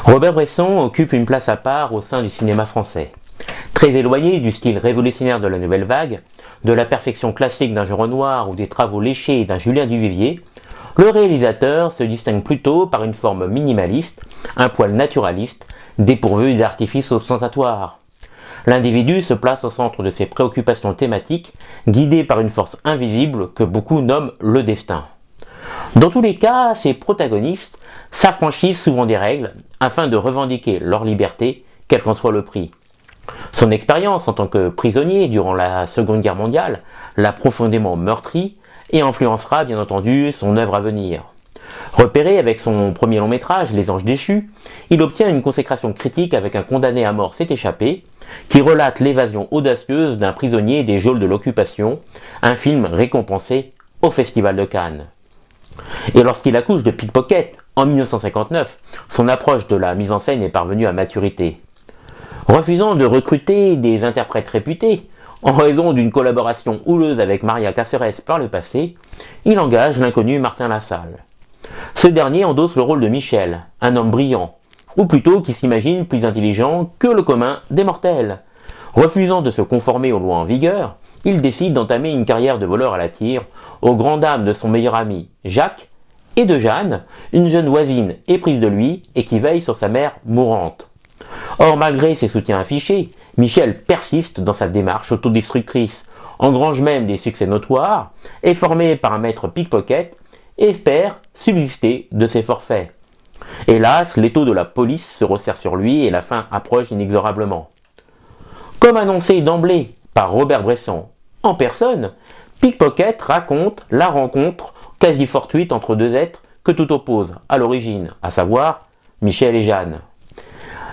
Robert Bresson occupe une place à part au sein du cinéma français. Très éloigné du style révolutionnaire de la nouvelle vague, de la perfection classique d'un Jean Renoir ou des travaux léchés d'un Julien Duvivier, le réalisateur se distingue plutôt par une forme minimaliste, un poil naturaliste, dépourvu d'artifices ostentatoires. L'individu se place au centre de ses préoccupations thématiques, guidé par une force invisible que beaucoup nomment le destin. Dans tous les cas, ces protagonistes s'affranchissent souvent des règles afin de revendiquer leur liberté, quel qu'en soit le prix. Son expérience en tant que prisonnier durant la Seconde Guerre mondiale l'a profondément meurtri et influencera bien entendu son œuvre à venir. Repéré avec son premier long métrage, Les Anges déchus, il obtient une consécration critique avec Un condamné à mort s'est échappé, qui relate l'évasion audacieuse d'un prisonnier des geôles de l'occupation, un film récompensé au Festival de Cannes. Et lorsqu'il accouche de Pickpocket en 1959, son approche de la mise en scène est parvenue à maturité. Refusant de recruter des interprètes réputés, en raison d'une collaboration houleuse avec Maria Cáceres par le passé, il engage l'inconnu Martin Lassalle. Ce dernier endosse le rôle de Michel, un homme brillant, ou plutôt qui s'imagine plus intelligent que le commun des mortels. Refusant de se conformer aux lois en vigueur, il décide d'entamer une carrière de voleur à la tire, aux grandes dames de son meilleur ami Jacques et de Jeanne, une jeune voisine éprise de lui et qui veille sur sa mère mourante. Or, malgré ses soutiens affichés, Michel persiste dans sa démarche autodestructrice, engrange même des succès notoires, est formé par un maître pickpocket et espère subsister de ses forfaits. Hélas, l'étau de la police se resserre sur lui et la fin approche inexorablement. Comme annoncé d'emblée par Robert Bresson en personne, Pickpocket raconte la rencontre quasi fortuite entre deux êtres que tout oppose à l'origine, à savoir Michel et Jeanne.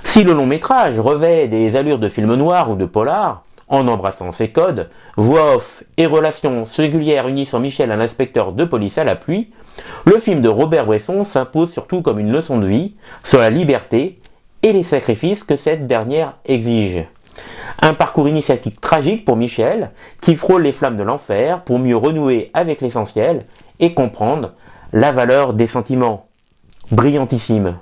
Si le long métrage revêt des allures de film noir ou de polar, en embrassant ses codes, voix off et relations singulières unissant Michel à un inspecteur de police à la pluie, le film de Robert Bresson s'impose surtout comme une leçon de vie sur la liberté et les sacrifices que cette dernière exige. Un parcours initiatique tragique pour Michel, qui frôle les flammes de l'enfer pour mieux renouer avec l'essentiel et comprendre la valeur des sentiments. Brillantissime.